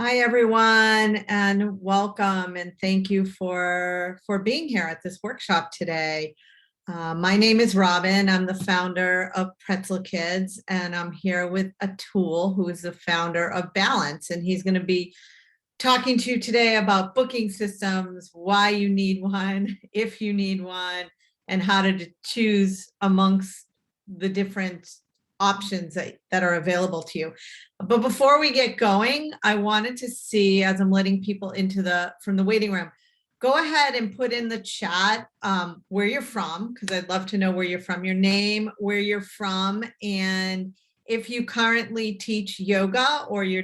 Hi, everyone, and welcome, and thank you for being here at this workshop today. My name is Robin. I'm the founder of Pretzel Kids, and I'm here with Atul, who is the founder of Balance, and he's going to be talking to you today about booking systems, why you need one, if you need one, and how to choose amongst the different options that are available to you. But before we get going, I wanted to see, as I'm letting people into from the waiting room, go ahead and put in the chat where you're from, because I'd love to know where you're from, your name, where you're from, and if you currently teach yoga or you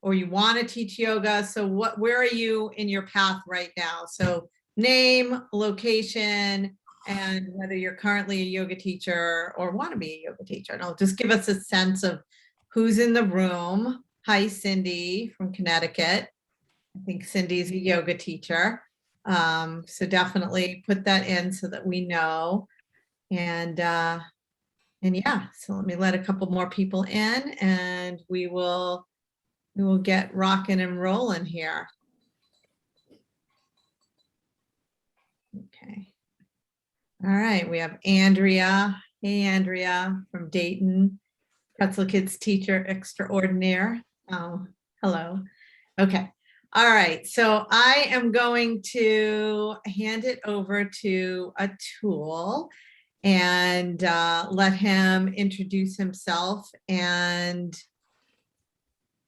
want to teach yoga. So where are you in your path right now? So name, location, and whether you're currently a yoga teacher or want to be a yoga teacher. And it'll just give us a sense of who's in the room. Hi, Cindy from Connecticut. I think Cindy's a yoga teacher. So definitely put that in so that we know. And yeah, so let me let a couple more people in and we will get rocking and rolling here. Okay. All right, we have Andrea. Hey, Andrea from Dayton, Pretzel Kids teacher extraordinaire. Oh, hello. Okay. All right, so I am going to hand it over to Atul and let him introduce himself and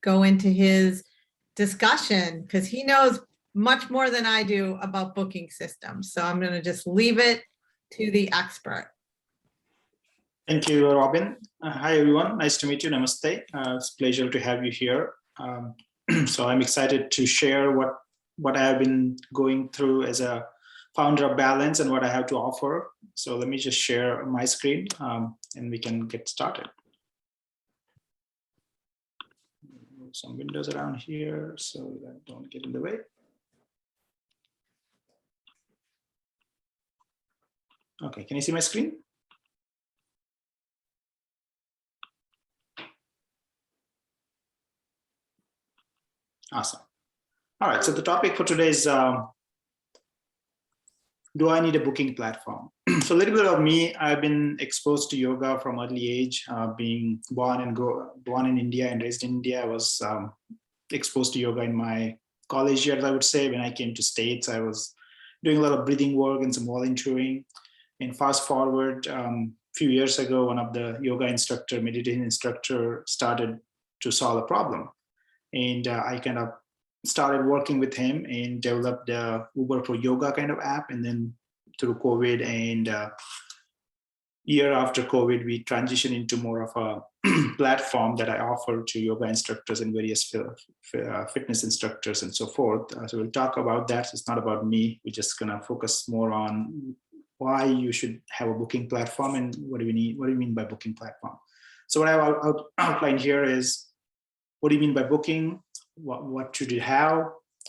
go into his discussion because he knows much more than I do about booking systems. So I'm going to just leave it to the expert. Thank you, Robin. Hi, everyone. Nice to meet you. Namaste. It's a pleasure to have you here. So I'm excited to share what I have been going through as a founder of Balance and what I have to offer. So let me just share my screen and we can get started. Move some windows around here so that don't get in the way. Okay, can you see my screen? Awesome. All right, so the topic for today is, do I need a booking platform? So a little bit of me, I've been exposed to yoga from early age, being born in India and raised in India. I was exposed to yoga in my college years, I would say. When I came to States, I was doing a lot of breathing work and some volunteering. And fast forward a few years ago, one of the yoga instructor, meditation instructor started to solve a problem. And I kind of started working with him and developed the Uber for Yoga kind of app. And then through COVID and year after COVID, we transitioned into more of a platform that I offer to yoga instructors and various fitness instructors and so forth. So we'll talk about that. It's not about me. We're just going to focus more on why you should have a booking platform and what do you mean by booking platform. So what I outlined here is, what do you mean by booking? What should you have?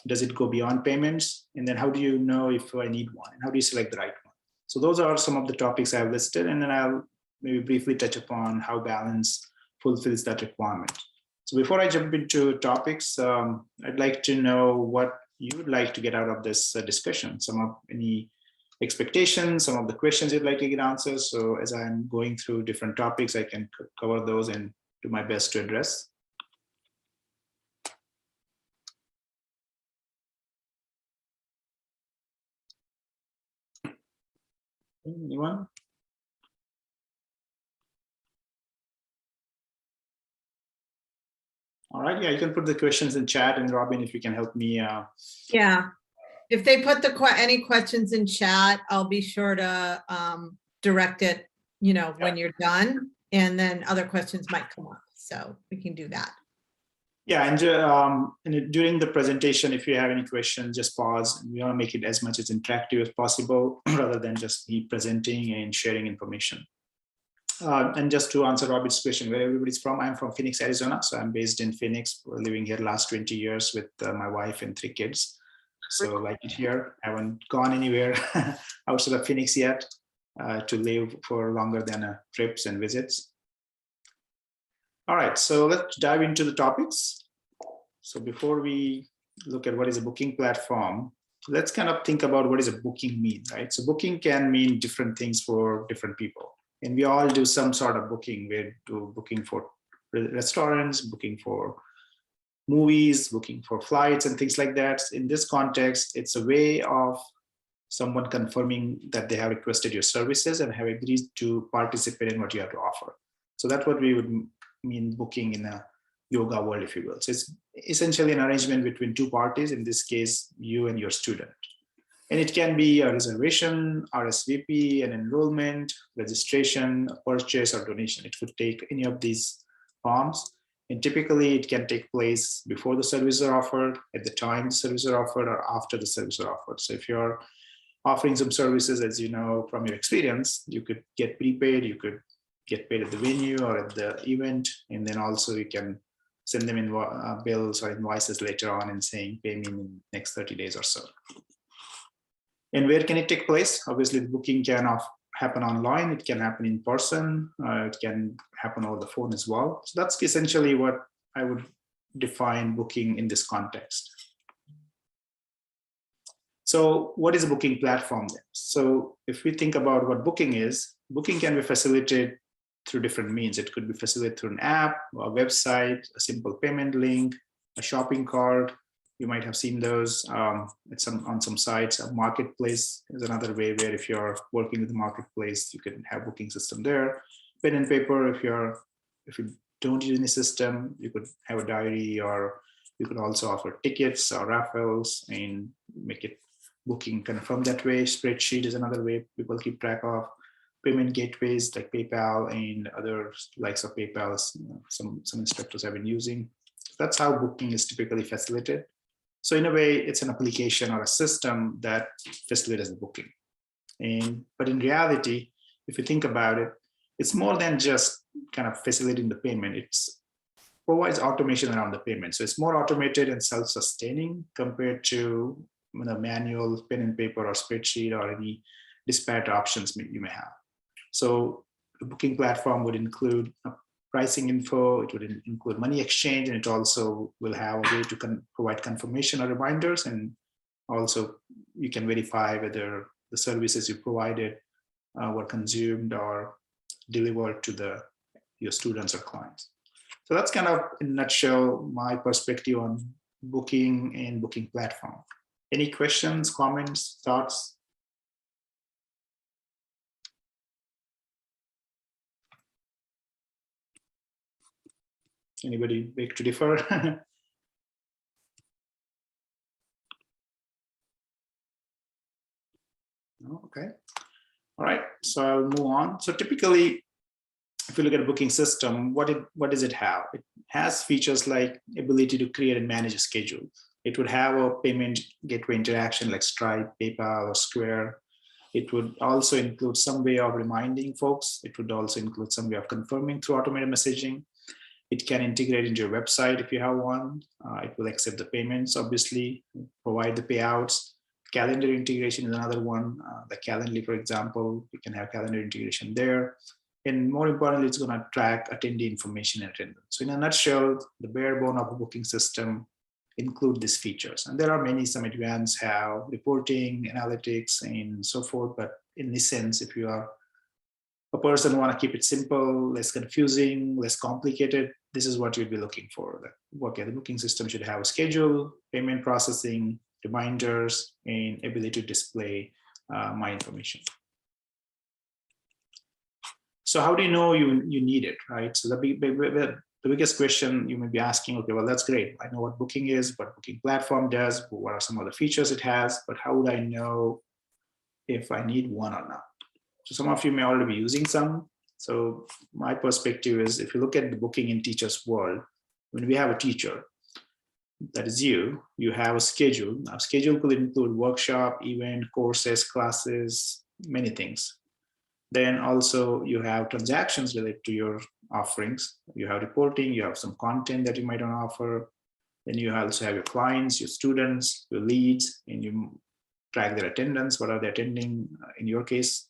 Does it go beyond payments? And then how do you know if I need one? And how do you select the right one? So those are some of the topics I've listed. And then I'll maybe briefly touch upon how Balance fulfills that requirement. So before I jump into topics, I'd like to know what you would like to get out of this discussion. Any expectations, some of the questions you'd like to get answers. So as I'm going through different topics, I can cover those and do my best to address. Anyone? All right, yeah, you can put the questions in chat, and Robin, if you can help me. Yeah, if they put any questions in chat, I'll be sure to direct it, when you're done, and then other questions might come up, so we can do that. Yeah, and during the presentation, if you have any questions, just pause. We want to make it as much as interactive as possible, rather than just me presenting and sharing information. And just to answer Robert's question, where everybody's from, I'm from Phoenix, Arizona. So I'm based in Phoenix, living here last 20 years with my wife and 3 kids. So like it here, I haven't gone anywhere outside of Phoenix yet to live for longer than trips and visits. All right, so let's dive into the topics. So before we look at what is a booking platform, let's kind of think about what is a booking mean, right? So booking can mean different things for different people. And we all do some sort of booking. We do booking for restaurants, booking for movies, booking for flights and things like that. In this context, it's a way of someone confirming that they have requested your services and have agreed to participate in what you have to offer. So that's what we would mean booking in a yoga world, if you will. So it's essentially an arrangement between two parties, in this case, you and your student. And it can be a reservation, RSVP, an enrollment, registration, purchase, or donation. It could take any of these forms. And typically it can take place before the services are offered, at the time the services are offered, or after the services are offered. So if you're offering some services, as you know from your experience, you could get prepaid, you could get paid at the venue or at the event, and then also you can send them in bills or invoices later on and saying, pay me in the next 30 days or so. And where can it take place? Obviously, the booking can happen online, it can happen in person, it can happen over the phone as well. So that's essentially what I would define booking in this context. So what is a booking platform then? So if we think about what booking is, booking can be facilitated through different means. It could be facilitated through an app, a website, a simple payment link, a shopping cart. You might have seen those on some sites. A marketplace is another way where if you're working with the marketplace, you can have booking system there. Pen and paper, if you don't use any system, you could have a diary, or you could also offer tickets or raffles and make it booking confirm that way. Spreadsheet is another way people keep track of. Payment gateways like PayPal and other likes of PayPal, some instructors have been using. That's how booking is typically facilitated. So in a way, it's an application or a system that facilitates the booking. But in reality, if you think about it, it's more than just kind of facilitating the payment. It provides automation around the payment. So it's more automated and self-sustaining compared to manual pen and paper or spreadsheet or any disparate options you may have. So the booking platform would include pricing info, it would include money exchange, and it also will have a way to provide confirmation or reminders. And also you can verify whether the services you provided were consumed or delivered to your students or clients. So that's kind of, in a nutshell, my perspective on booking and booking platform. Any questions, comments, thoughts? Anybody beg to differ? No? Okay. All right. So I'll move on. So typically, if you look at a booking system, what does it have? It has features like ability to create and manage a schedule. It would have a payment gateway interaction like Stripe, PayPal, or Square. It would also include some way of reminding folks. It would also include some way of confirming through automated messaging. It can integrate into your website if you have one. It will accept the payments, obviously, provide the payouts. Calendar integration is another one. The Calendly, for example, you can have calendar integration there. And more importantly, it's going to track attendee information and attendance. So in a nutshell, the bare bone of a booking system include these features. And there are many, some advanced have reporting, analytics, and so forth. But in this sense, if you are a person who want to keep it simple, less confusing, less complicated, this is what you'd be looking for. Okay, the booking system should have a schedule, payment processing, reminders, and ability to display my information. So how do you know you need it, right? So the biggest question you may be asking, okay, well, that's great. I know what booking is, what booking platform does, what are some of the features it has, but how would I know if I need one or not? So some of you may already be using some. So my perspective is, if you look at the booking in teachers world, when we have a teacher, that is you have a schedule. Now, schedule could include workshop, event, courses, classes, many things. Then also you have transactions related to your offerings. You have reporting, you have some content that you might want to offer. Then you also have your clients, your students, your leads, and you track their attendance, what are they attending in your case.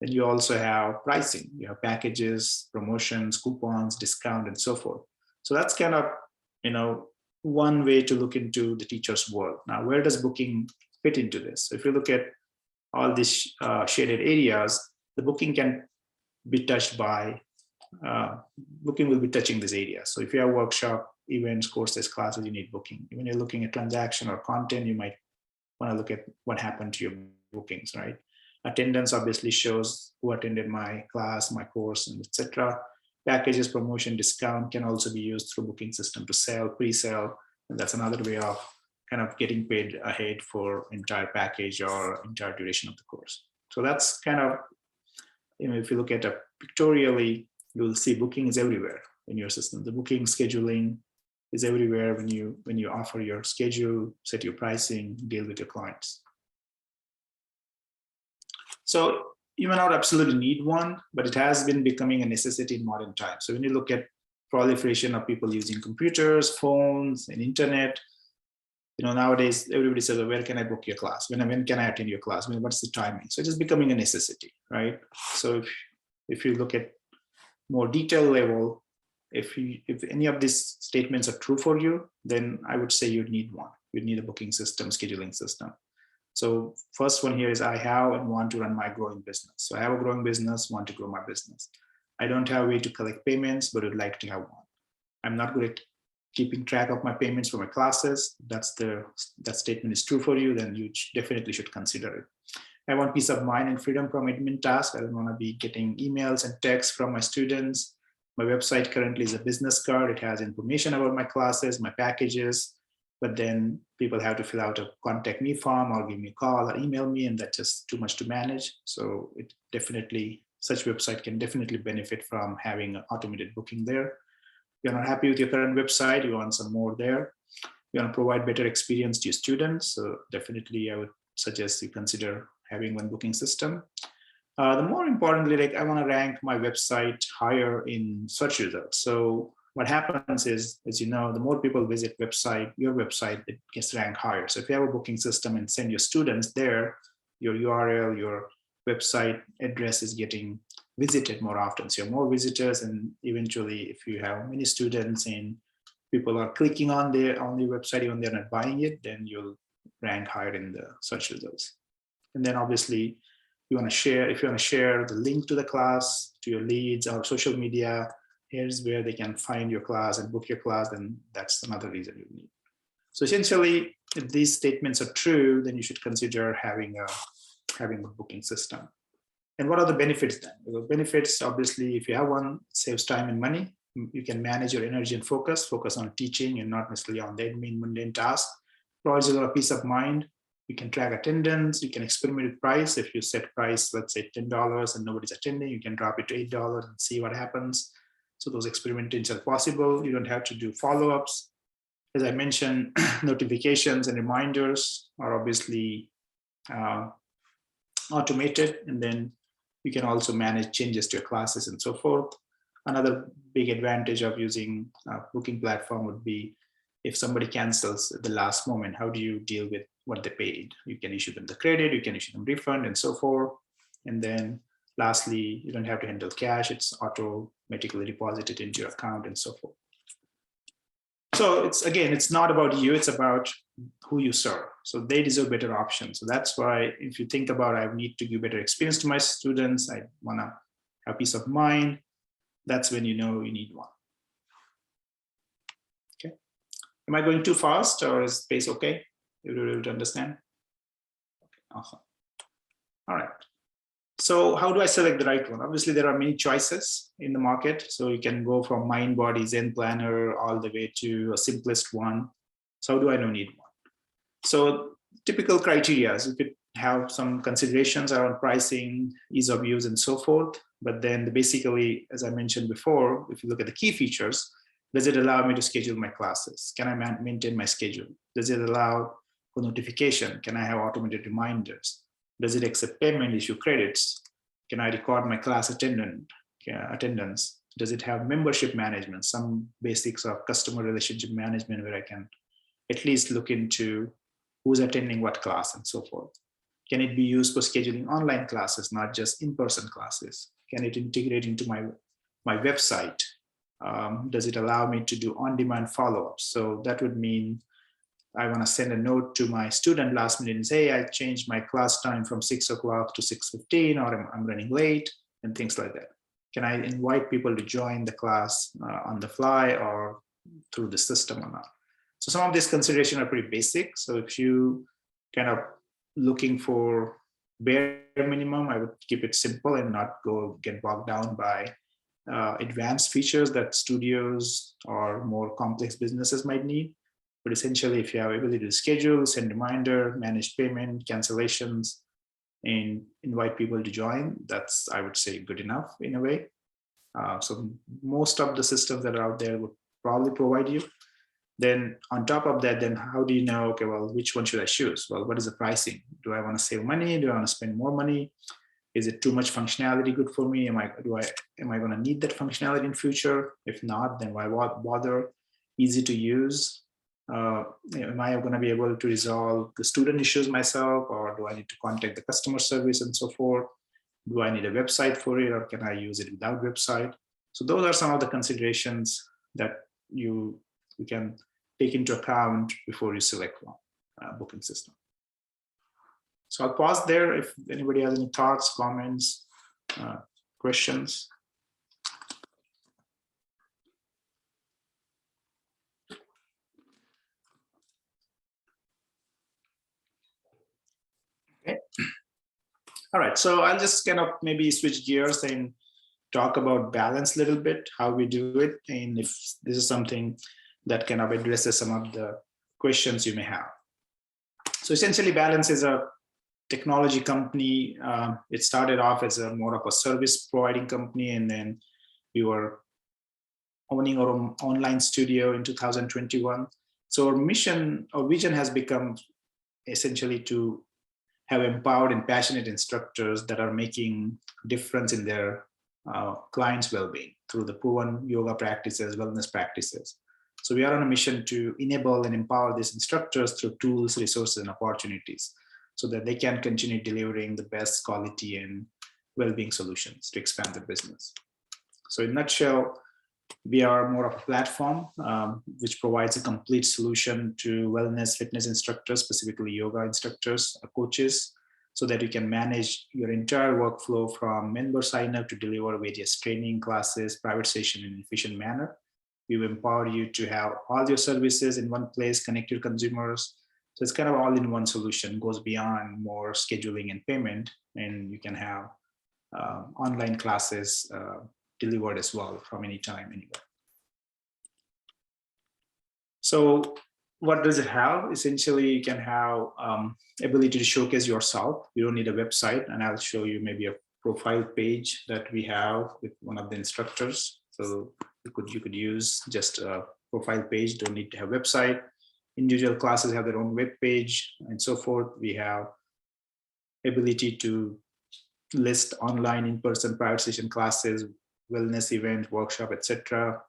Then you also have pricing. You have packages, promotions, coupons, discount, and so forth. So that's kind of, one way to look into the teacher's world. Now, where does booking fit into this? So if you look at all these shaded areas, the booking can be touched by, booking will be touching this area. So if you have workshop, events, courses, classes, you need booking. When you're looking at transaction or content, you might want to look at what happened to your bookings, right? Attendance obviously shows who attended my class, my course, and etc. Packages, promotion, discount can also be used through booking system to sell, pre-sell, and that's another way of kind of getting paid ahead for entire package or entire duration of the course. So that's kind of, if you look at it pictorially, you'll see booking is everywhere in your system. The booking scheduling is everywhere when you offer your schedule, set your pricing, deal with your clients. So you may not absolutely need one, but it has been becoming a necessity in modern times. So when you look at proliferation of people using computers, phones, and internet, nowadays everybody says, well, where can I book your class? When can I attend your class? What's the timing? So it is becoming a necessity, right? So if you look at more detailed level, if any of these statements are true for you, then I would say you'd need one. You'd need a booking system, scheduling system. So first one here is I have and want to run my growing business. So I have a growing business, want to grow my business. I don't have a way to collect payments, but would like to have one. I'm not good at keeping track of my payments for my classes. That statement is true for you, then you definitely should consider it. I want peace of mind and freedom from admin tasks. I don't want to be getting emails and texts from my students. My website currently is a business card. It has information about my classes, my packages, but then people have to fill out a contact me form or give me a call or email me, and that's just too much to manage. So such website can definitely benefit from having an automated booking there. You're not happy with your current website, you want some more there. You want to provide better experience to your students. So definitely I would suggest you consider having one booking system. The more importantly, I want to rank my website higher in search results. So what happens is, as you know, the more people visit your website, it gets ranked higher. So if you have a booking system and send your students there, your URL, your website address is getting visited more often. So you have more visitors, and eventually if you have many students and people are clicking on the website, even they're not buying it, then you'll rank higher in the search results. And then obviously if you want to share the link to the class to your leads or social media, here's where they can find your class and book your class, then that's another reason you need. So essentially, if these statements are true, then you should consider having a booking system. And what are the benefits then? The benefits, obviously, if you have one, it saves time and money. You can manage your energy and focus on teaching and not necessarily on the admin mundane tasks. Provides a lot of peace of mind. You can track attendance. You can experiment with price. If you set price, let's say $10 and nobody's attending, you can drop it to $8 and see what happens. So those experimentations are possible. You don't have to do follow-ups. As I mentioned, notifications and reminders are obviously automated, and then you can also manage changes to your classes and so forth. Another big advantage of using a booking platform would be if somebody cancels at the last moment, how do you deal with what they paid? You can issue them the credit, you can issue them refund and so forth. And then lastly, you don't have to handle cash. It's automatically deposited into your account and so forth. So it's not about you, it's about who you serve. So they deserve better options. So that's why if you think about, I need to give better experience to my students, I want to have peace of mind, that's when you know you need one. Okay. Am I going too fast, or is space okay? You're able to understand? Okay, awesome. All right. So how do I select the right one? Obviously, there are many choices in the market. So you can go from Mind, Body, Zen Planner all the way to a simplest one. So how do I know need one? So typical criteria is you could have some considerations around pricing, ease of use, and so forth. But then basically, as I mentioned before, if you look at the key features, does it allow me to schedule my classes? Can I maintain my schedule? Does it allow for notification? Can I have automated reminders? Does it accept payment, issue credits? Can I record my class attendance? Does it have membership management, some basics of customer relationship management where I can at least look into who's attending what class and so forth? Can it be used for scheduling online classes, not just in-person classes? Can it integrate into my website? Does it allow me to do on-demand follow-ups? So that would mean I want to send a note to my student last minute and say, I changed my class time from 6 o'clock to 6:15, or I'm running late, and things like that. Can I invite people to join the class on the fly or through the system or not? So some of these considerations are pretty basic. So if you kind of looking for bare minimum, I would keep it simple and not get bogged down by advanced features that studios or more complex businesses might need. But essentially, if you have ability to schedule, send reminder, manage payment, cancellations, and invite people to join, that's, I would say, good enough in a way. So most of the systems that are out there would probably provide you. Then on top of that, then how do you know, okay, well, which one should I choose? Well, what is the pricing? Do I want to save money? Do I want to spend more money? Is it too much functionality good for me? Am I going to need that functionality in future? If not, then why bother? Easy to use. Am I going to be able to resolve the student issues myself, or do I need to contact the customer service and so forth? Do I need a website for it, or can I use it without website? So those are some of the considerations that you can take into account before you select one booking system. So I'll pause there if anybody has any thoughts, comments, questions. Okay. All right, so I'll just kind of maybe switch gears and talk about balance a little bit, how we do it, and if this is something that kind of addresses some of the questions you may have. So essentially, Balance is a technology company. It started off as more of a service providing company, and then we were owning our own online studio in 2021. So our mission, our vision has become essentially to have empowered and passionate instructors that are making difference in their clients' well-being through the proven yoga practices, wellness practices. So we are on a mission to enable and empower these instructors through tools, resources, and opportunities so that they can continue delivering the best quality and well-being solutions to expand their business. So in a nutshell, we are more of a platform which provides a complete solution to wellness, fitness instructors, specifically yoga instructors, coaches, so that you can manage your entire workflow from member sign up to deliver various training classes, private session in an efficient manner. We will empower you to have all your services in one place, connect your consumers. So it's kind of all in one solution, goes beyond more scheduling and payment, and you can have online classes delivered as well from anytime, anywhere. So what does it have? Essentially, you can have ability to showcase yourself. You don't need a website, and I'll show you maybe a profile page that we have with one of the instructors. So you could use just a profile page, don't need to have a website. Individual classes have their own web page and so forth. We have ability to list online, in-person, private session classes, wellness event, workshop, etc.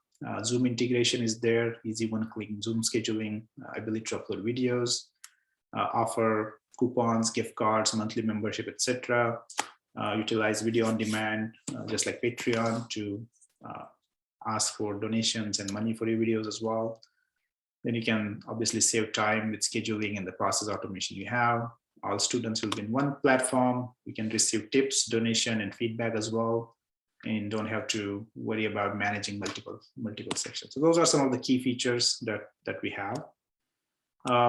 Zoom integration is there, easy one-click Zoom scheduling, ability to upload videos, offer coupons, gift cards, monthly membership, etc. Utilize video on demand, just like Patreon, to ask for donations and money for your videos as well. Then you can obviously save time with scheduling and the process automation you have. All students will be in one platform. You can receive tips, donation, and feedback as well, and don't have to worry about managing multiple sections. So those are some of the key features that we have.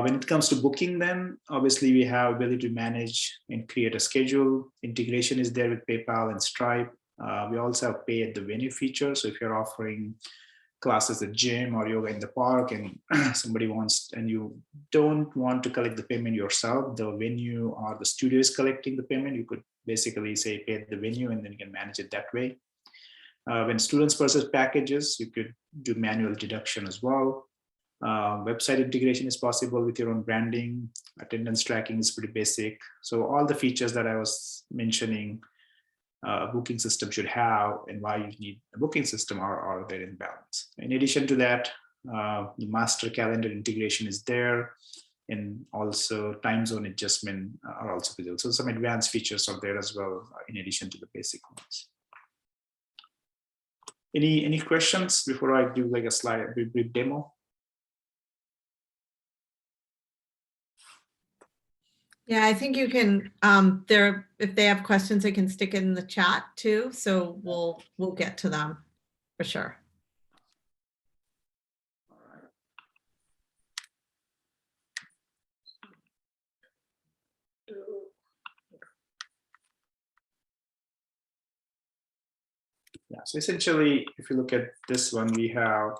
When it comes to booking, then obviously we have ability to manage and create a schedule. Integration is there with PayPal and Stripe. We also have pay at the venue feature. So if you're offering classes at gym or yoga in the park, and somebody wants, and you don't want to collect the payment yourself, the venue or the studio is collecting the payment, you could basically say pay at the venue, and then you can manage it that way. When students purchase packages, you could do manual deduction as well. Website integration is possible with your own branding. Attendance tracking is pretty basic. So all the features that I was mentioning, a booking system should have, and why you need a booking system are there in Balance. In addition to that, the master calendar integration is there, and also time zone adjustment are also visible. So some advanced features are there as well, in addition to the basic ones. Any questions before I do like a slide, a brief demo? Yeah, I think you can, if they have questions, they can stick it in the chat too. So we'll get to them for sure. Yeah, so essentially, if you look at this one, we have,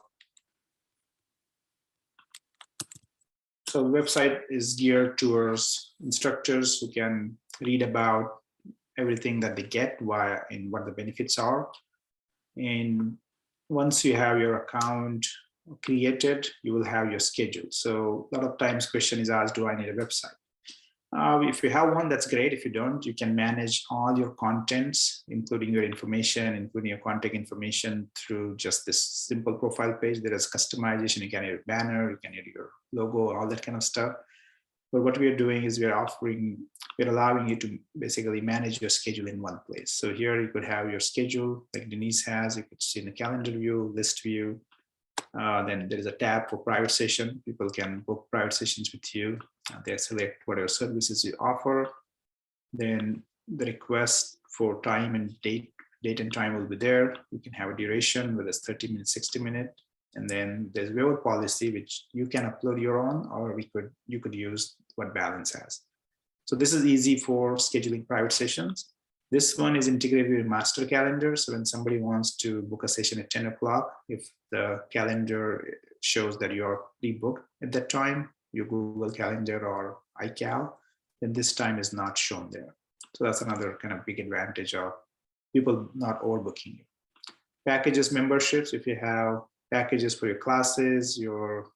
so the website is geared towards instructors who can read about everything that they get, why and what the benefits are. And once you have your account created, you will have your schedule. So a lot of times question is asked, do I need a website? If you have one, that's great. If you don't, you can manage all your contents, including your information, including your contact information through just this simple profile page. There is customization. You can add your banner, you can add your logo, all that kind of stuff. But what we are doing is we're allowing you to basically manage your schedule in one place. So here you could have your schedule like Denise has. You could see in the calendar view, list view. Then there is a tab for private session. People can book private sessions with you. They select whatever services you offer. Then the request for time and date and time will be there. You can have a duration, whether it's 30 minutes, 60 minutes. And then there's waiver policy, which you can upload your own, or you could use what Balance has. So this is easy for scheduling private sessions. This one is integrated with master calendar. So when somebody wants to book a session at 10 o'clock, if the calendar shows that you're pre-booked at that time, your Google Calendar or iCal, then this time is not shown there. So that's another kind of big advantage of people not overbooking you. Packages, memberships, if you have packages for your classes, your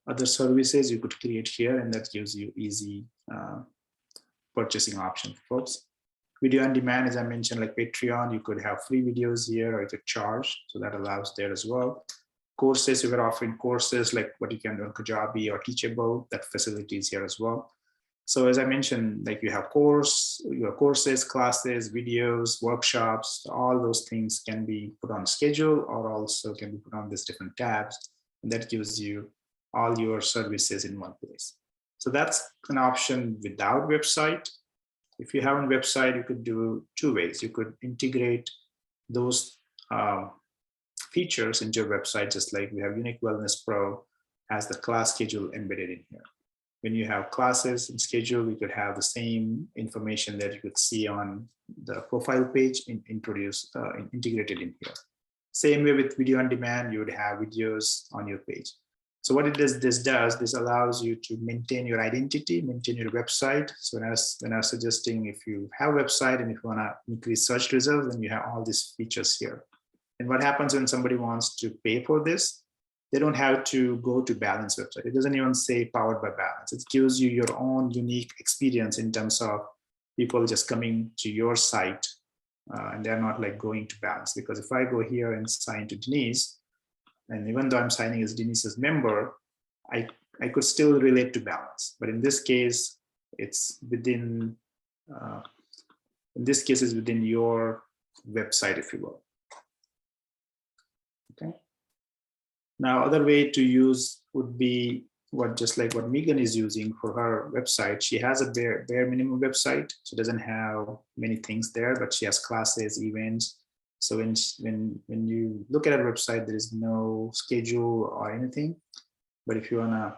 other services, you could create here, and that gives you easy purchasing option for folks. Video on demand, as I mentioned, like Patreon, you could have free videos here, or you could charge, so that allows there as well. Courses, we were offering courses like what you can do on Kajabi or Teachable, that facility is here as well. So as I mentioned, like you have your courses, classes, videos, workshops, all those things can be put on schedule or also can be put on these different tabs. And that gives you all your services in one place. So that's an option without website. If you have a website, you could do two ways. You could integrate those features into your website, just like we have Unique Wellness Pro has the class schedule embedded in here. When you have classes and schedule, you could have the same information that you could see on the profile page integrated in here. Same way with video on demand, you would have videos on your page. So what this allows you to maintain your identity, maintain your website. So when I was suggesting, if you have a website and if you want to increase search results, then you have all these features here. And what happens when somebody wants to pay for this? They don't have to go to Balance website. It doesn't even say powered by Balance. It gives you your own unique experience in terms of people just coming to your site and they're not like going to Balance. Because if I go here and sign to Denise, and even though I'm signing as Denise's member, I could still relate to Balance. But in this case, it's within, it's within your website, if you will. Okay. Now, other way to use would be just like what Megan is using for her website. She has a bare minimum website. She doesn't have many things there, but she has classes, events. So when you look at her website, there is no schedule or anything. But if you wanna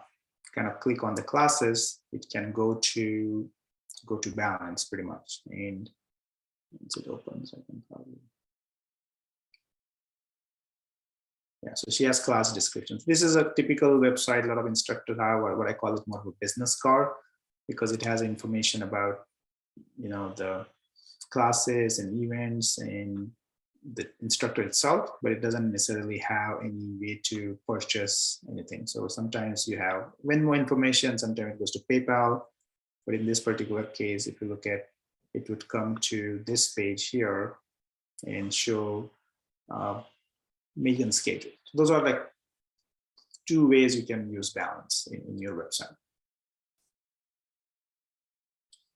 kind of click on the classes, it can go to Balance pretty much. And once it opens, I can probably. Yeah, so she has class descriptions. This is a typical website. A lot of instructors have what I call it more of a business card, because it has information about, the classes and events and the instructor itself, but it doesn't necessarily have any way to purchase anything. So sometimes you have more information, sometimes it goes to PayPal, but in this particular case, if you look at, it would come to this page here and show Megan's schedule. So those are like two ways you can use Balance in your website.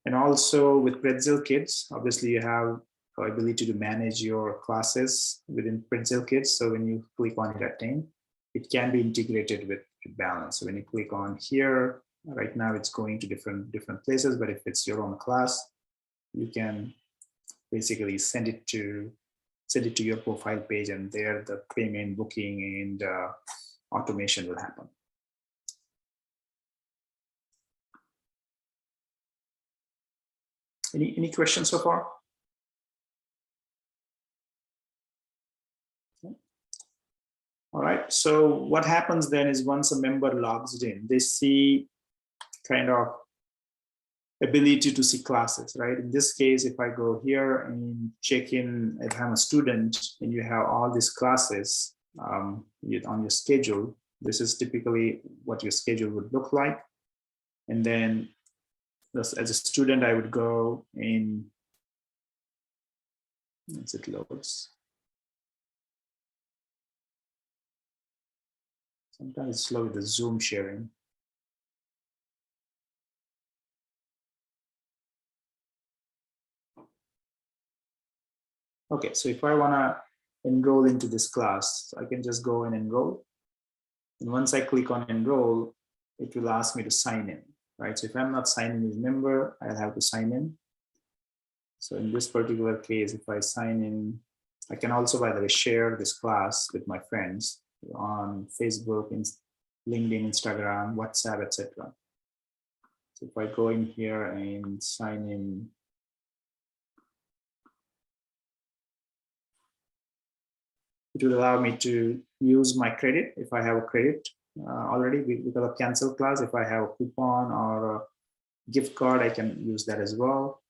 And also with Pretzel Kids, obviously you have ability to manage your classes within Pretzel Kids. So when you click on it attain, it can be integrated with Balance. So when you click on here, right now it's going to different places, but if it's your own class, you can basically send it to your profile page, and there the payment, booking, and automation will happen. Any questions so far? All right, so what happens then is once a member logs in, they see kind of ability to see classes, right? In this case, if I go here and check in, if I'm a student and you have all these classes on your schedule, this is typically what your schedule would look like. And then as a student, I would go in, once it loads. Sometimes it's slow with the Zoom sharing. Okay, so if I want to enroll into this class, I can just go and enroll. And once I click on enroll, it will ask me to sign in, right? So if I'm not signing as a member, I'll have to sign in. So in this particular case, if I sign in, I can also, by the way, share this class with my friends on Facebook, LinkedIn, Instagram, WhatsApp, etc. So if I go in here and sign in, it will allow me to use my credit if I have a credit already because of cancel class. If I have a coupon or a gift card, I can use that as well.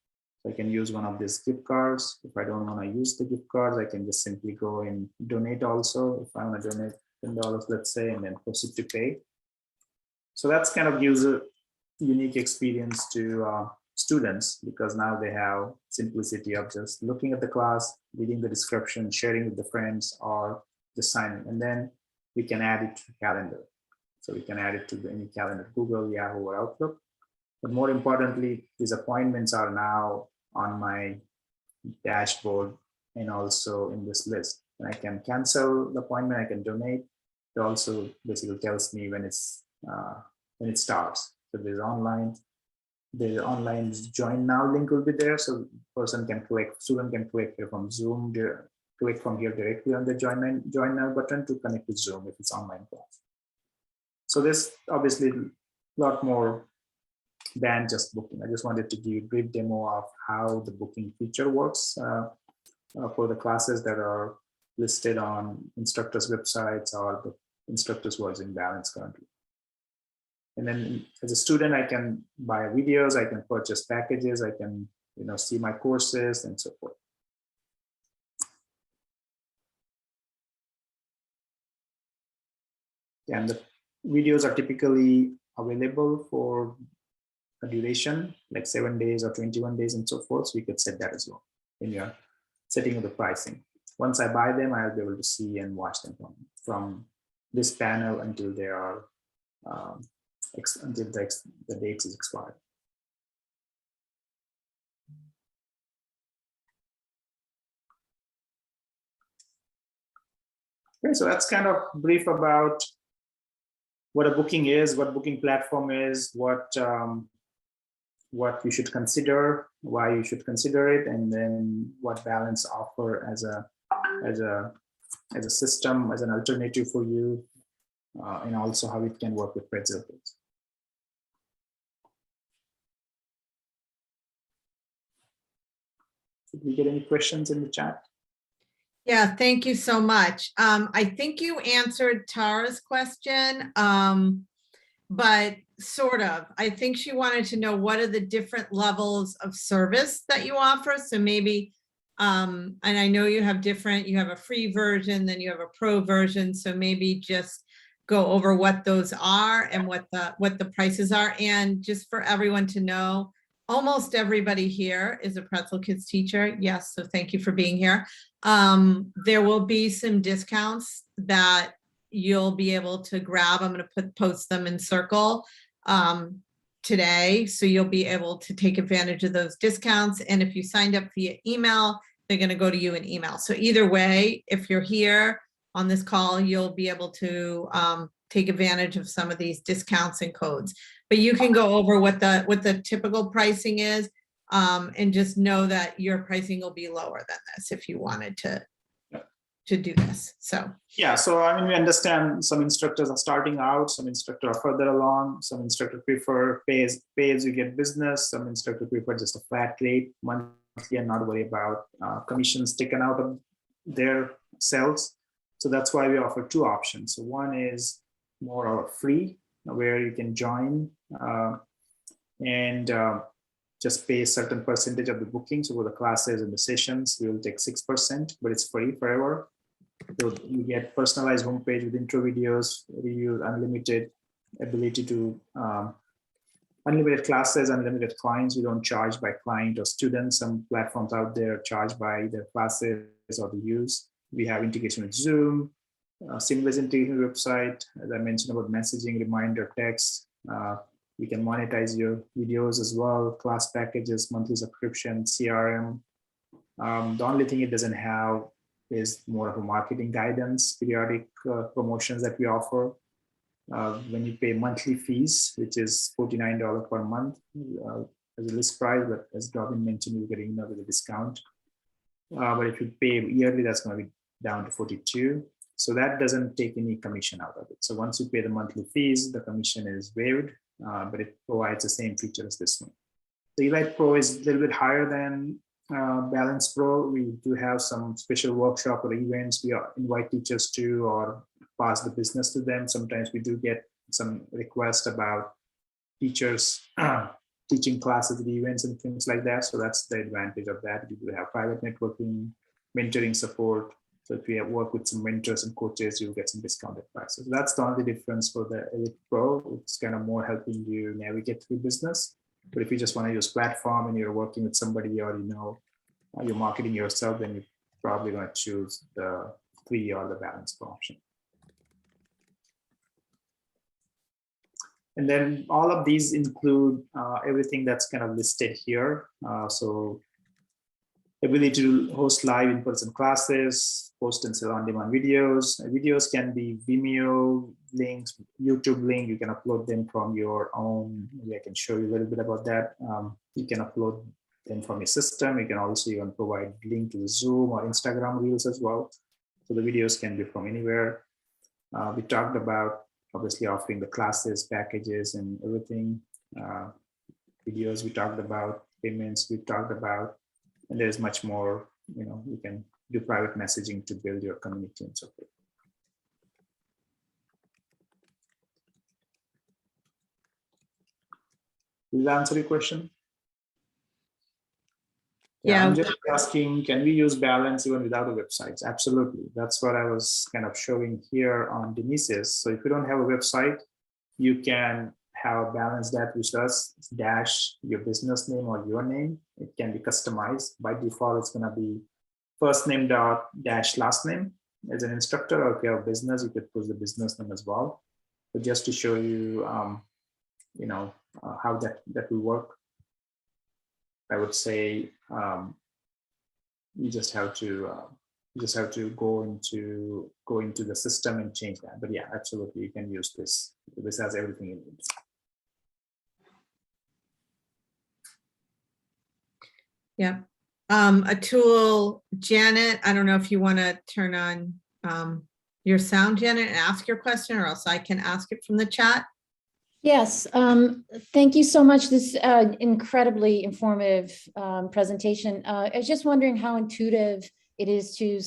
So I can use one of these gift cards. If I don't want to use the gift cards, I can just simply go and donate also. If I want to donate $10, let's say, and then proceed to pay. So that's kind of gives a unique experience to students because now they have simplicity of just looking at the class, reading the description, sharing with the friends, or just signing. And then we can add it to the calendar. So we can add it to any calendar, Google, Yahoo, or Outlook. But more importantly, these appointments are now on my dashboard and also in this list. And I can cancel the appointment, I can donate. It also basically tells me when it starts. So there's online join now link will be there. So person can click, student can click here from Zoom, click from here directly on the join now button to connect with Zoom if it's online class. So there's obviously a lot more than just booking. I just wanted to give you a brief demo of how the booking feature works for the classes that are listed on instructors' websites or the instructors who are using Balance currently. And then as a student, I can buy videos, I can purchase packages, I can see my courses and so forth. And the videos are typically available for a duration like 7 days or 21 days and so forth. So we could set that as well in your setting of the pricing. Once I buy them, I'll be able to see and watch them from this panel until they are until the date is expired. Okay, so that's kind of brief about what a booking is, what booking platform is, what you should consider, why you should consider it, and then what Balance offer as a system, as an alternative for you, and also how it can work with Pretzel Kids. Did we get any questions in the chat? Yeah, thank you so much. I think you answered Tara's question, but sort of. I think she wanted to know what are the different levels of service that you offer. So maybe, and I know you have a free version, then you have a pro version. So maybe just go over what those are and what the prices are. And just for everyone to know, almost everybody here is a Pretzel Kids teacher. Yes, so thank you for being here. There will be some discounts that you'll be able to grab. I'm going to post them in Circle today. So you'll be able to take advantage of those discounts. And if you signed up via email, they're going to go to you in email. So either way, if you're here on this call, you'll be able to take advantage of some of these discounts and codes. But you can go over what the typical pricing is, and just know that your pricing will be lower than this if you wanted to do this. So yeah, so I mean, we understand some instructors are starting out, some instructors are further along, some instructors prefer pay as you get business, some instructors prefer just a flat rate monthly and not worry about commissions taken out of their sales. So that's why we offer two options. So one is more free, where you can join and just pay a certain percentage of the bookings over the classes and the sessions. We will take 6%, but it's free forever. So you get personalized homepage with intro videos, reviews, unlimited ability to unlimited classes, unlimited clients. We don't charge by client or student. Some platforms out there charge by their classes or the use. We have integration with Zoom, seamless integration website. As I mentioned about messaging, reminder, text. You can monetize your videos as well, class packages, monthly subscription, CRM. The only thing it doesn't have is more of a marketing guidance, periodic promotions that we offer. When you pay monthly fees, which is $49 per month as a list price, but as Robin mentioned, you're getting with a discount. But if you pay yearly, that's going to be down to $42. So that doesn't take any commission out of it. So once you pay the monthly fees, the commission is waived, but it provides the same feature as this one. The Elite Pro is a little bit higher than Balance Pro. We do have some special workshop or events. We invite teachers to or pass the business to them. Sometimes we do get some requests about teachers teaching classes at events and things like that. So that's the advantage of that. We do have private networking, mentoring support. So if you work with some mentors and coaches, you'll get some discounted prices. That's the only difference for the Elite Pro. It's kind of more helping you navigate through business. But if you just want to use platform and you're working with somebody or you're marketing yourself, then you're probably going to choose the free or the Balance Pro option. And then all of these include everything that's kind of listed here. So ability to host live in-person classes, post and sell on-demand videos. Videos can be Vimeo links, YouTube link. You can upload them from your own. Maybe I can show you a little bit about that. You can upload them from your system. You can also even provide link to the Zoom or Instagram Reels as well. So the videos can be from anywhere. We talked about obviously offering the classes, packages, and everything. Videos we talked about, payments we talked about. And there's much more, you can do private messaging to build your community and so forth. Will that answer your question? Yeah. I'm just asking, can we use Balance even without a website? Absolutely. That's what I was kind of showing here on Denise's. So if you don't have a website, you can have Balance that which does dash your business name or your name. It can be customized. By default, it's going to be first name dot dash last name as an instructor, or if you have a business, you could put the business name as well. But just to show you, how that will work, I would say you just have to go into the system and change that. But yeah, absolutely, you can use this. This has everything you need. Yeah. Atul, Janet, I don't know if you want to turn on your sound, Janet, and ask your question, or else I can ask it from the chat. Yes, thank you so much. This incredibly informative presentation. I was just wondering how intuitive it is to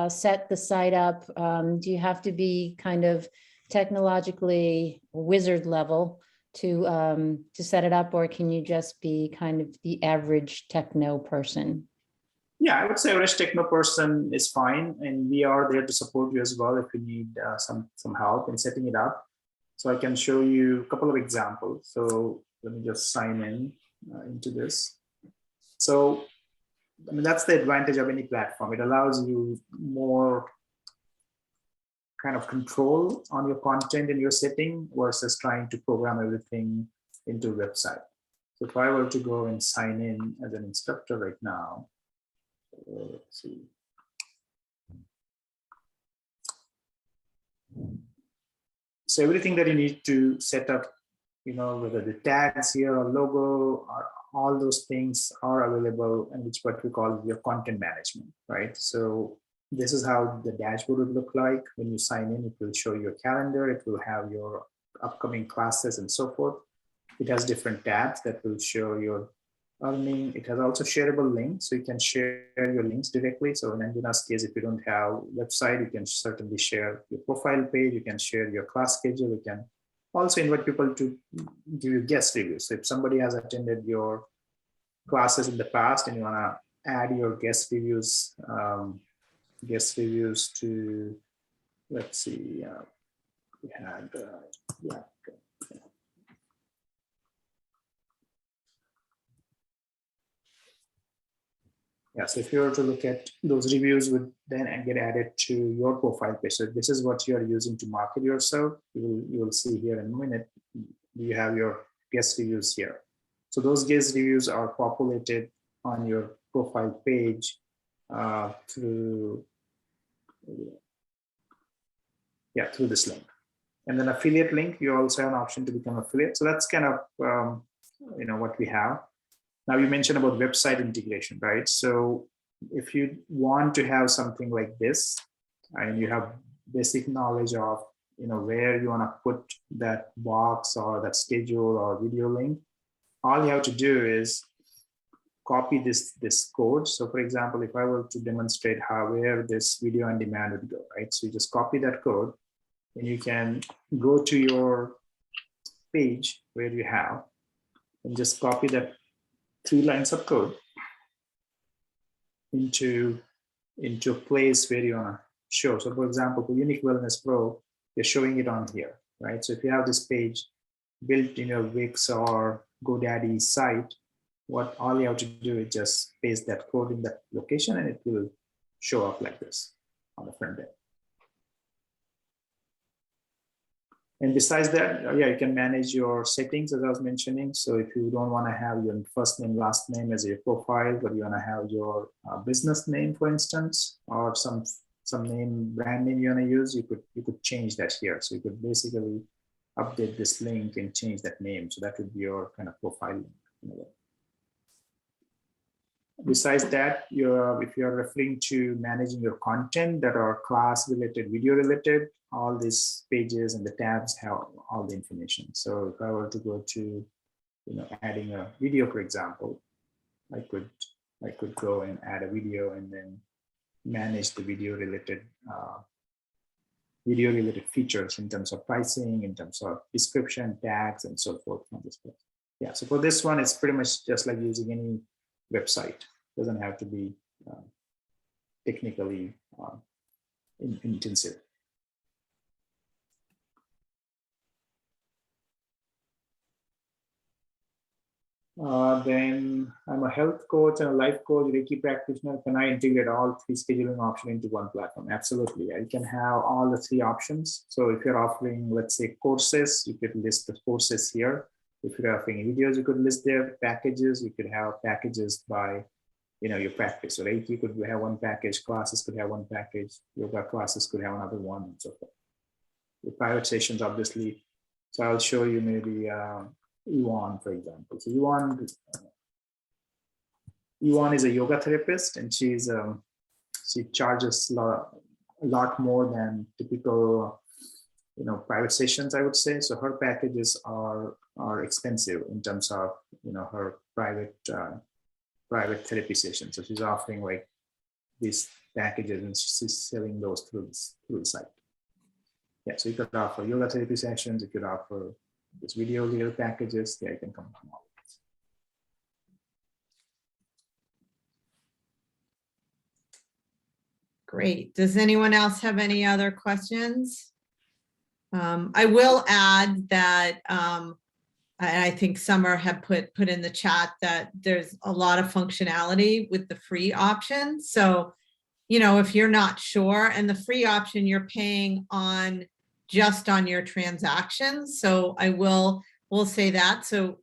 set the site up. Do you have to be kind of technologically wizard level to set it up, or can you just be kind of the average techno person? Yeah, I would say average techno person is fine, and we are there to support you as well if you need some help in setting it up. So I can show you a couple of examples. So let me just sign in into this. So I mean, that's the advantage of any platform. It allows you more kind of control on your content and your setting versus trying to program everything into a website. So if I were to go and sign in as an instructor right now, Let's see. So everything that you need to set up, whether the tags here or logo or all those things are available, and which what we call your content management, right? So this is how the dashboard would look like. When you sign in, it will show your calendar, it will have your upcoming classes and so forth. It has different tabs that will show your earning. It has also shareable links, so you can share your links directly. So in Anjana's case, if you don't have website, you can certainly share your profile page, you can share your class schedule, you can also invite people to give you guest reviews. So if somebody has attended your classes in the past and you want to add your guest reviews to, let's see, we had, yeah. Yeah, so if you were to look at those reviews would then get added to your profile page. So this is what you are using to market yourself. You will see here in a minute, you have your guest reviews here. So those guest reviews are populated on your profile page through this link. And then affiliate link, you also have an option to become affiliate. So that's kind of what we have. Now you mentioned about website integration, right? So if you want to have something like this, and you have basic knowledge of where you want to put that box or that schedule or video link, all you have to do is copy this code. So for example, if I were to demonstrate where this video on demand would go, right? So you just copy that code, and you can go to your page where you have, and just copy that 3 lines of code into a place where you want to show. So for example, for Unique Wellness Pro, you're showing it on here, right? So if you have this page built in your Wix or GoDaddy site, all you have to do is just paste that code in that location, and it will show up like this on the front end. And besides that, you can manage your settings, as I was mentioning. So if you don't want to have your first name, last name as your profile, but you want to have your business name, for instance, or some brand name you want to use, you could change that here. So you could basically update this link and change that name. So that would be your kind of profile link. Besides that, if you're referring to managing your content that are class related, video related, all these pages and the tabs have all the information. So if I were to go to, adding a video, for example, I could go and add a video and then manage the video related features in terms of pricing, in terms of description, tags, and so forth on this page. Yeah, so for this one, it's pretty much just like using any website. Doesn't have to be technically intensive. Then I'm a health coach and a life coach, Reiki practitioner. Can I integrate all 3 scheduling options into one platform? Absolutely. I can have all the 3 options. So if you're offering, let's say, courses, you could list the courses here. If you're offering videos, you could list their packages. You could have packages by your practice. So Reiki could have one package, classes could have one package, yoga classes could have another one, and so forth. The private sessions, obviously. So I'll show you maybe Yuan, for example. So Yuan is a yoga therapist, and she charges a lot more than typical private sessions, I would say. So her packages are expensive in terms of her private therapy sessions. So she's offering like these packages, and she's selling those through the site. Yeah, so you could offer yoga therapy sessions, you could offer this video packages. Yeah, you can come from all of this. Great. Does anyone else have any other questions? I will add that I think Summer had put in the chat that there's a lot of functionality with the free option. So, if you're not sure, and the free option you're paying just on your transactions. So I will say that. So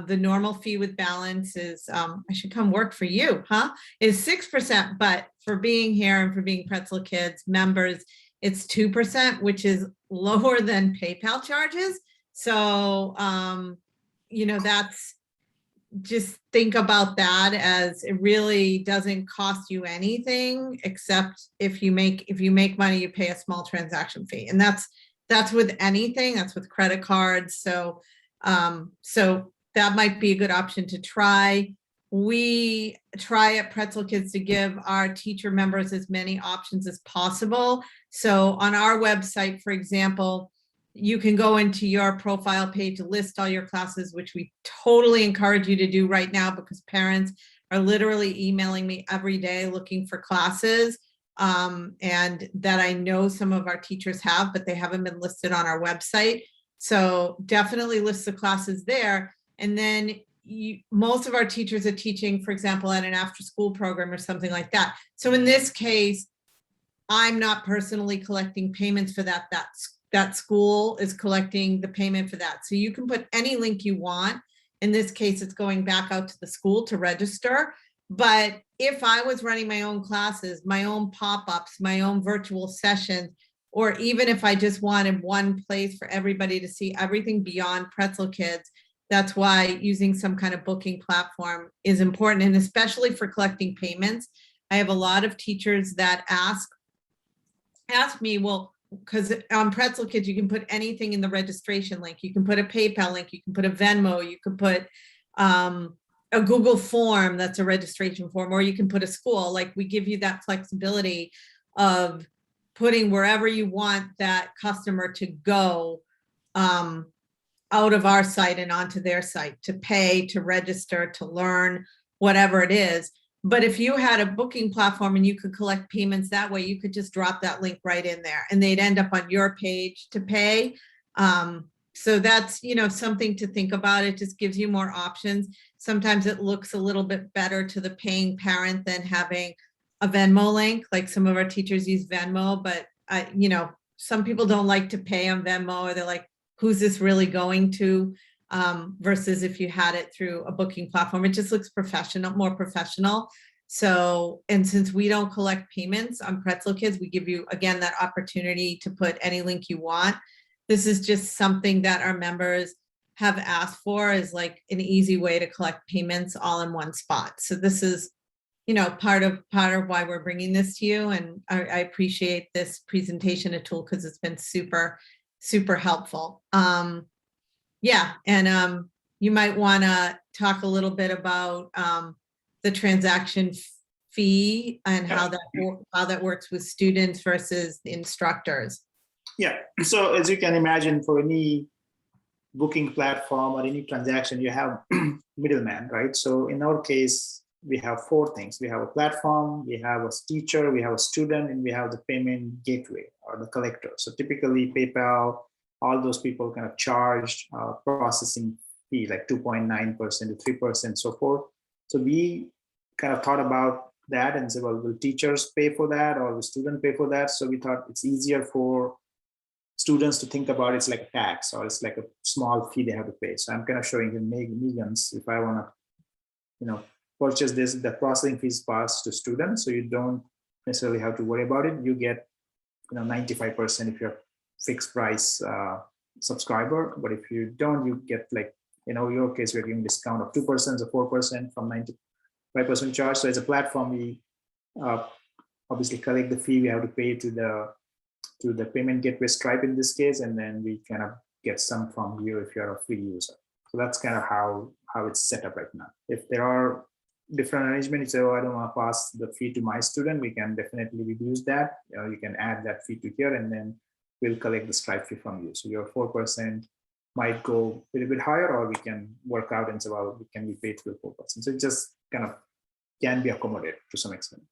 the normal fee with balance is, I should come work for you, huh? Is 6%, but for being here and for being Pretzel Kids members, it's 2%, which is lower than PayPal charges. So, that's, just think about that, as it really doesn't cost you anything, except if you make money, you pay a small transaction fee. And that's with anything, that's with credit cards. So that might be a good option to try. We try at Pretzel Kids to give our teacher members as many options as possible. So on our website, for example, you can go into your profile page to list all your classes, which we totally encourage you to do right now, because parents are literally emailing me every day looking for classes, and that I know some of our teachers have, but they haven't been listed on our website. So definitely list the classes there. And then most of our teachers are teaching, for example, at an after-school program or something like that. So in this case, I'm not personally collecting payments for that. That school is collecting the payment for that. So you can put any link you want. In this case, it's going back out to the school to register. But if I was running my own classes, my own pop-ups, my own virtual sessions, or even if I just wanted one place for everybody to see everything beyond Pretzel Kids, that's why using some kind of booking platform is important. And especially for collecting payments, I have a lot of teachers that ask me, well, because on Pretzel Kids, you can put anything in the registration link. You can put a PayPal link, you can put a Venmo, you can put a Google form that's a registration form, or you can put a school. Like, we give you that flexibility of putting wherever you want that customer to go out of our site and onto their site to pay, to register, to learn, whatever it is. But if you had a booking platform and you could collect payments that way, you could just drop that link right in there and they'd end up on your page to pay. So that's, something to think about. It just gives you more options. Sometimes it looks a little bit better to the paying parent than having a Venmo link. Like, some of our teachers use Venmo, but some people don't like to pay on Venmo, or they're like, who's this really going to? Versus if you had it through a booking platform, it just looks professional, more professional. So, and since we don't collect payments on Pretzel Kids, we give you, again, that opportunity to put any link you want. This is just something that our members have asked for, is like an easy way to collect payments all in one spot. So this is, part of why we're bringing this to you. And I appreciate this presentation, Atul, because it's been super, super helpful. Yeah, and you might want to talk a little bit about the transaction fee and how that works with students versus instructors. Yeah, so as you can imagine, for any booking platform or any transaction, you have middleman, right? So in our case, we have four things. We have a platform, we have a teacher, we have a student, and we have the payment gateway or the collector. So typically PayPal, all those people kind of charged processing fee, like 2.9% to 3%, so forth. So we kind of thought about that and said, well, will teachers pay for that or will student pay for that? So we thought it's easier for students to think about it's like a tax, or it's like a small fee they have to pay. So I'm kind of showing in millions, if I want to, purchase this, the processing fees passed to students. So you don't necessarily have to worry about it. You get, 95% if you're fixed price subscriber, but if you don't, you get, like, your case, we're giving discount of 2% or 4% from 95% charge. So as a platform, we obviously collect the fee we have to pay to the payment gateway, Stripe in this case, and then we kind of get some from you if you're a free user. So that's kind of how it's set up right now. If there are different arrangements, you say, oh, I don't want to pass the fee to my student, we can definitely reduce that. You can add that fee to here, and then we'll collect the Stripe fee from you. So your 4% might go a little bit higher, or we can work out and say, well, we can be paid to the 4%. So it just kind of can be accommodated to some extent.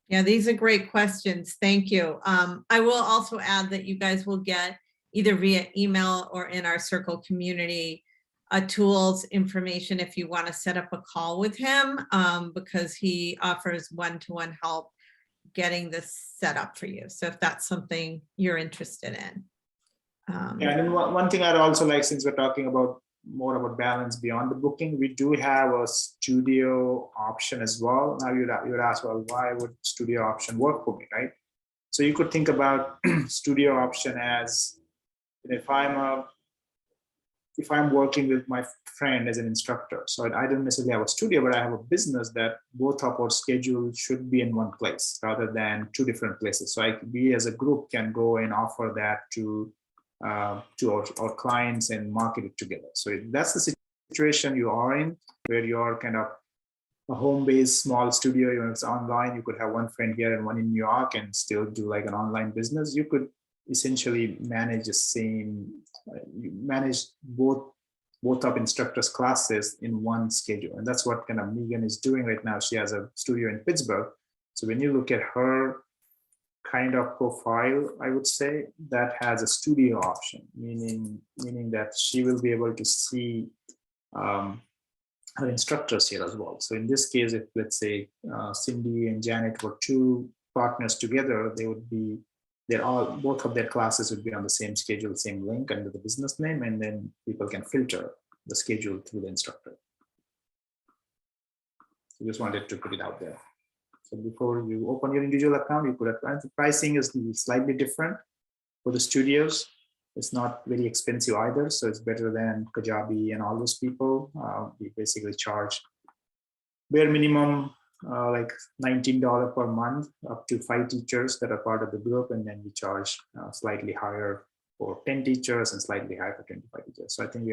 Yeah, these are great questions. Thank you. I will also add that you guys will get, either via email or in our Circle community, Atul's information if you want to set up a call with him, because he offers one-to-one help getting this set up for you. So if that's something you're interested in. Yeah, and then one thing I'd also like, since we're talking about more about balance beyond the booking, we do have a studio option as well. Now you'd ask, well, why would studio option work for me, right? So you could think about studio option as, if I'm working with my friend as an instructor, so I don't necessarily have a studio, but I have a business, that both of our schedules should be in one place rather than two different places. So we as a group can go and offer that to our clients and market it together. So that's the situation you are in, where you're kind of a home-based small studio. You know, it's online. You could have one friend here and one in New York and still do like an online business. You could essentially manage the same, you manage both of instructors' classes in one schedule. And that's what kind of Megan is doing right now. She has a studio in Pittsburgh. So when you look at her kind of profile, I would say that has a studio option, meaning that she will be able to see her instructors here as well. So in this case, if let's say Cindy and Janet were two partners together, both of their classes would be on the same schedule, same link under the business name, and then people can filter the schedule through the instructor. So just wanted to put it out there. So before you open your individual account, you put the pricing is slightly different for the studios. It's not very expensive either, so it's better than Kajabi and all those people. We basically charge bare minimum like $19 per month, up to 5 teachers that are part of the group, and then we charge slightly higher for 10 teachers and slightly higher for 25 teachers. So I think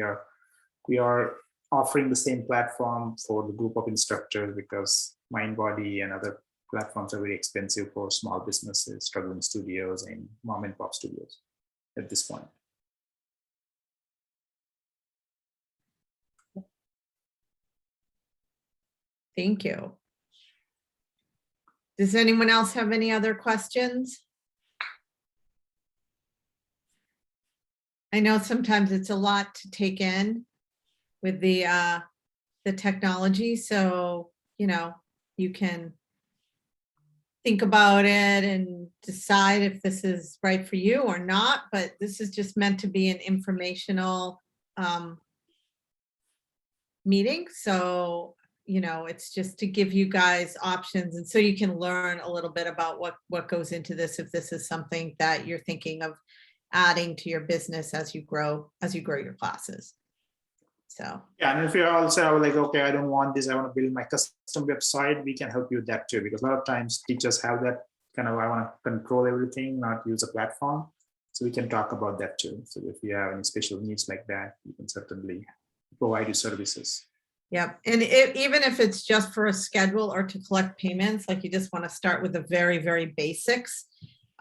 we are offering the same platform for the group of instructors, because Mindbody and other platforms are very expensive for small businesses, struggling studios, and mom and pop studios at this point. Thank you. Does anyone else have any other questions? I know sometimes it's a lot to take in with the technology, so you can think about it and decide if this is right for you or not, but this is just meant to be an informational meeting. So it's just to give you guys options, and so you can learn a little bit about what goes into this, if this is something that you're thinking of adding to your business as you grow your classes. So yeah, and if you're also like, okay, I don't want this, I want to build my custom website, we can help you with that too, because a lot of times teachers have that kind of, I want to control everything, not use a platform. So we can talk about that too. So if you have any special needs like that, you can certainly provide you services. Yeah, and even if it's just for a schedule or to collect payments, like you just want to start with the very, very basics,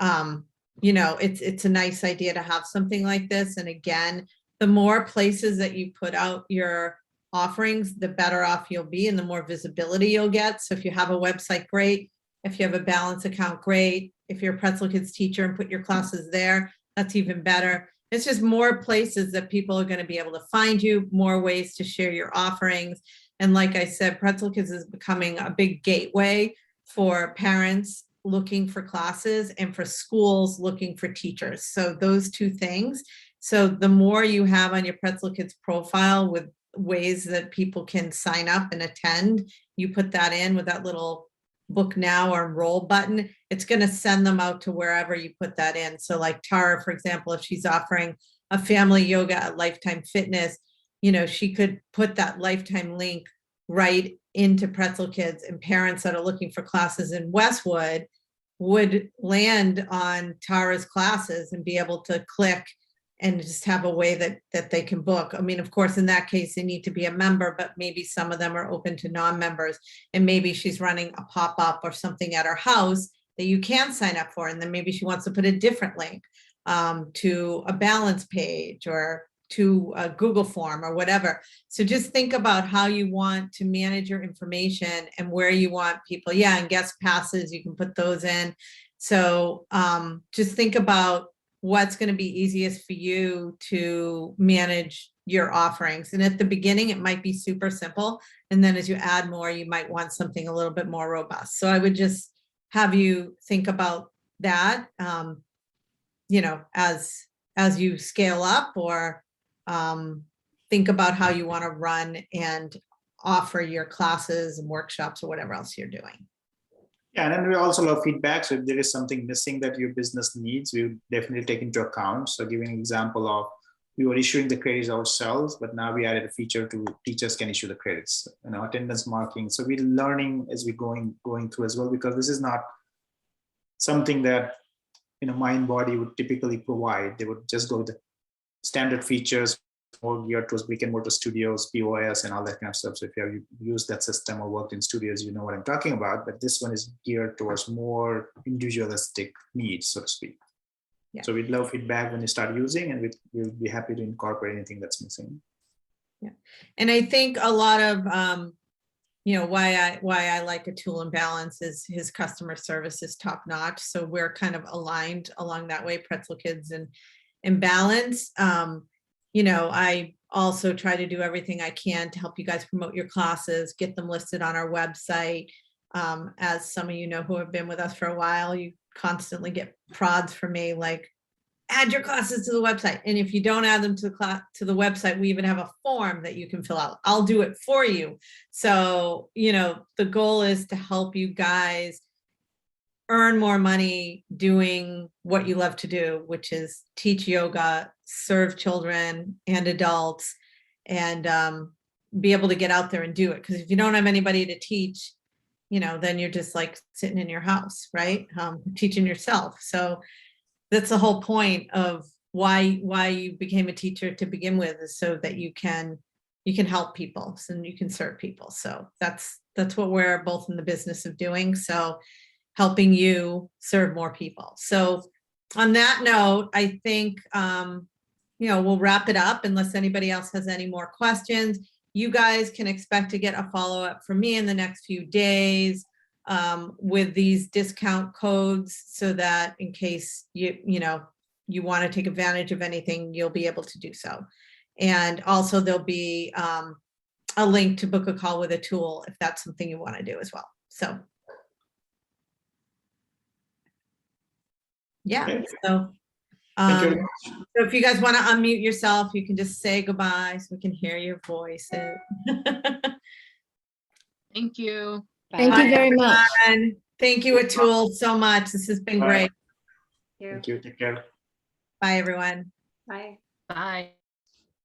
it's a nice idea to have something like this. And again, the more places that you put out your offerings, the better off you'll be and the more visibility you'll get. So if you have a website, great. If you have a balance account, great. If you're a Pretzel Kids teacher and put your classes there, that's even better. It's just more places that people are going to be able to find you, more ways to share your offerings. And like I said, Pretzel Kids is becoming a big gateway for parents looking for classes and for schools looking for teachers. So those two things. So the more you have on your Pretzel Kids profile with ways that people can sign up and attend, you put that in with that little book now or enroll button, it's going to send them out to wherever you put that in. So like Tara, for example, if she's offering a family yoga at Lifetime Fitness, she could put that Lifetime link right into Pretzel Kids, and parents that are looking for classes in Westwood would land on Tara's classes and be able to click and just have a way that they can book. I mean, of course, in that case, they need to be a member, but maybe some of them are open to non-members, and maybe she's running a pop-up or something at her house that you can sign up for. And then maybe she wants to put a different link to a balance page or to a Google form or whatever. So just think about how you want to manage your information and where you want people. Yeah, and guest passes, you can put those in. So just think about what's going to be easiest for you to manage your offerings. And at the beginning, it might be super simple. And then as you add more, you might want something a little bit more robust. So I would just have you think about that, you know, as you scale up, or think about how you want to run and offer your classes and workshops or whatever else you're doing. Yeah, and then we also love feedback. So if there is something missing that your business needs, we would definitely take into account. So giving an example of, we were issuing the credits ourselves, but now we added a feature to teachers can issue the credits, you know, attendance marking. So we're learning as we're going through as well, because this is not something that, you know, Mind Body would typically provide. They would just go with the standard features, more geared towards brick and mortar studios, POS, and all that kind of stuff. So if you have used that system or worked in studios, you know what I'm talking about. But this one is geared towards more individualistic needs, so to speak. Yeah. So we'd love feedback when you start using, and we'll be happy to incorporate anything that's missing. Yeah, and I think a lot of you know, why I like Atul and Balance is his customer service is top notch. So we're kind of aligned along that way, Pretzel Kids and Balance. You know, I also try to do everything I can to help you guys promote your classes, get them listed on our website. As some of you know who have been with us for a while, you constantly get prods from me like, add your classes to the website. And if you don't add them to the website, we even have a form that you can fill out. I'll do it for you. So, you know, the goal is to help you guys earn more money doing what you love to do, which is teach yoga, serve children and adults, and be able to get out there and do it. Because if you don't have anybody to teach, you know, then you're just like sitting in your house, right? Teaching yourself. So that's the whole point of why you became a teacher to begin with, is so that you can help people and you can serve people. So that's what we're both in the business of doing. So helping you serve more people. So on that note, I think, you know, we'll wrap it up unless anybody else has any more questions. You guys can expect to get a follow-up from me in the next few days with these discount codes, so that in case you know, you want to take advantage of anything, you'll be able to do so. And also there'll be a link to book a call with Atul if that's something you want to do as well. So yeah, so Thank you very much. so if you guys want to unmute yourself, you can just say goodbye so we can hear your voices. Thank you. Thank you very much. And thank you, Atul, so much. This has been great. Thank you. Take care. Bye, everyone. Bye. Bye.